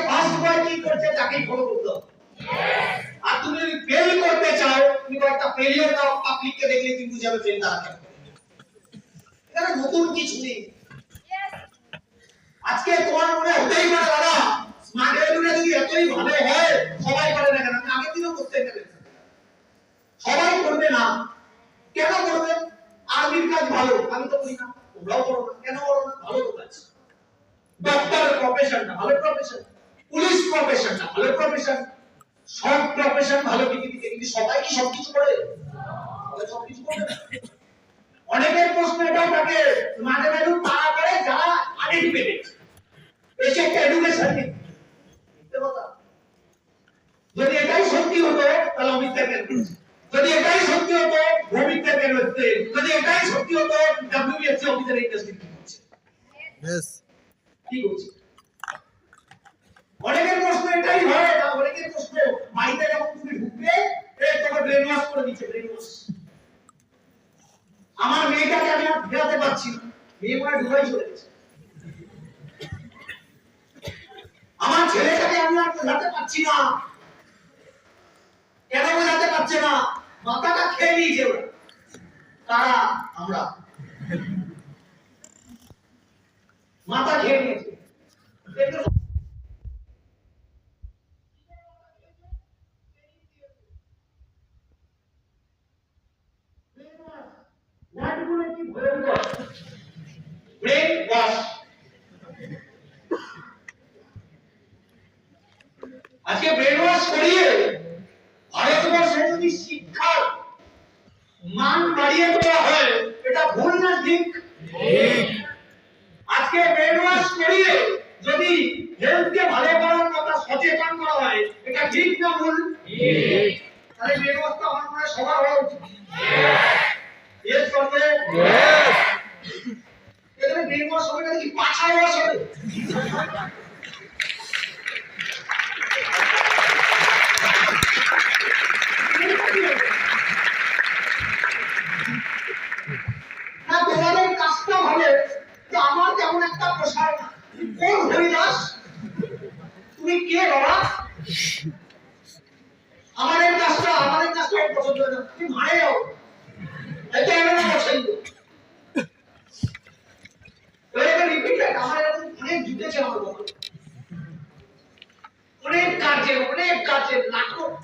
First boy কি করছে তাকেই ফলো করতে হবে। আর তুমি যদি ফেল করতে চাও, তুমি একটা ফেলিওর দাও, পাবলিককে দেখলে তুমি বুঝে যাবে ফেল দাঁড়াতে। এখানে নতুন কিছু নেই। আজকে তোমার মনে হতেই পারে দাদা স্মার্ট এডুকেশন যদি এতই ভালো হয় সবাই করে না কেন? আগের দিনও করতে পারে, সবাই করবে না। কেন করবে? আর্মির কাজ ভালো, আমি তো করি না, তোমরাও করো না। কেন করো না? ভালো তো কাজ। ডক্টর প্রফেশনটা ভালো প্রফেশন, পুলিশ প্রফেশনটা ভালো প্রফেশন, সব প্রফেশন ভালো পৃথিবীতে, কিন্তু সবাই কি সবকিছু করে? সবাই সবকিছু করে না। অনেকের প্রশ্ন এটাও থাকে স্মার্ট ভ্যালু তারা করে যারা আনএডুকেটেড। এসে একটা এডুকেশন নেই। যদি এটাই সত্যি হতো তাহলে অমিতদের কেন করছে? যদি এটাই সত্যি হতো ভৌমিকদের কেন হচ্ছে? যদি এটাই সত্যি হতো ডব্লিউবিএসসি অফিসার ইন্ডাস্ট্রি কি করছে? কি করছে? অনেকের প্রশ্ন এটাই হয়, না অনেকের প্রশ্ন বাড়িতে যখন তুমি ঢুকবে তোমার ব্রেন ওয়াশ করে দিচ্ছে, ব্রেন ওয়াশ। আমার মেয়েটাকে আমি আর ফেরাতে পারছি না, মেয়ে মনে দুবাই চলে গেছে। আমার ছেলেটাকে আমি আর বোঝাতে পারছি না, কেন বোঝাতে পারছে না? মাথাটা খেয়ে নিয়েছে ওরা। তারা আমরা মাথা খেয়ে নিয়েছে। Brain wash. আজকে ব্রেন ওয়াশ করিয়ে ভারতবর্ষে যদি শিক্ষার মান বাড়িয়ে দেওয়া হয়, এটা ভুল না ঠিক? আজকে ব্রেন ওয়াশ করিয়ে যদি হেলথকে ভালো করার কথা সচেতন করা হয়, এটা ঠিক না ভুল? তাহলে ব্রেন ওয়াশটা আমার মনে হয় সবার হওয়া উচিত। ইয়েস করবে? এখানে ব্রেন ওয়াশ হবে না, কি পাছা ওয়াশ হবে? না তোমাদের কাজটা ভালো, তো আমার তেমন একটা পোষায় না। কোন হরিদাস? তুমি কে বাবা? আমাদের কাজটা পছন্দ হয় না, তুমি মারে যাও। এটা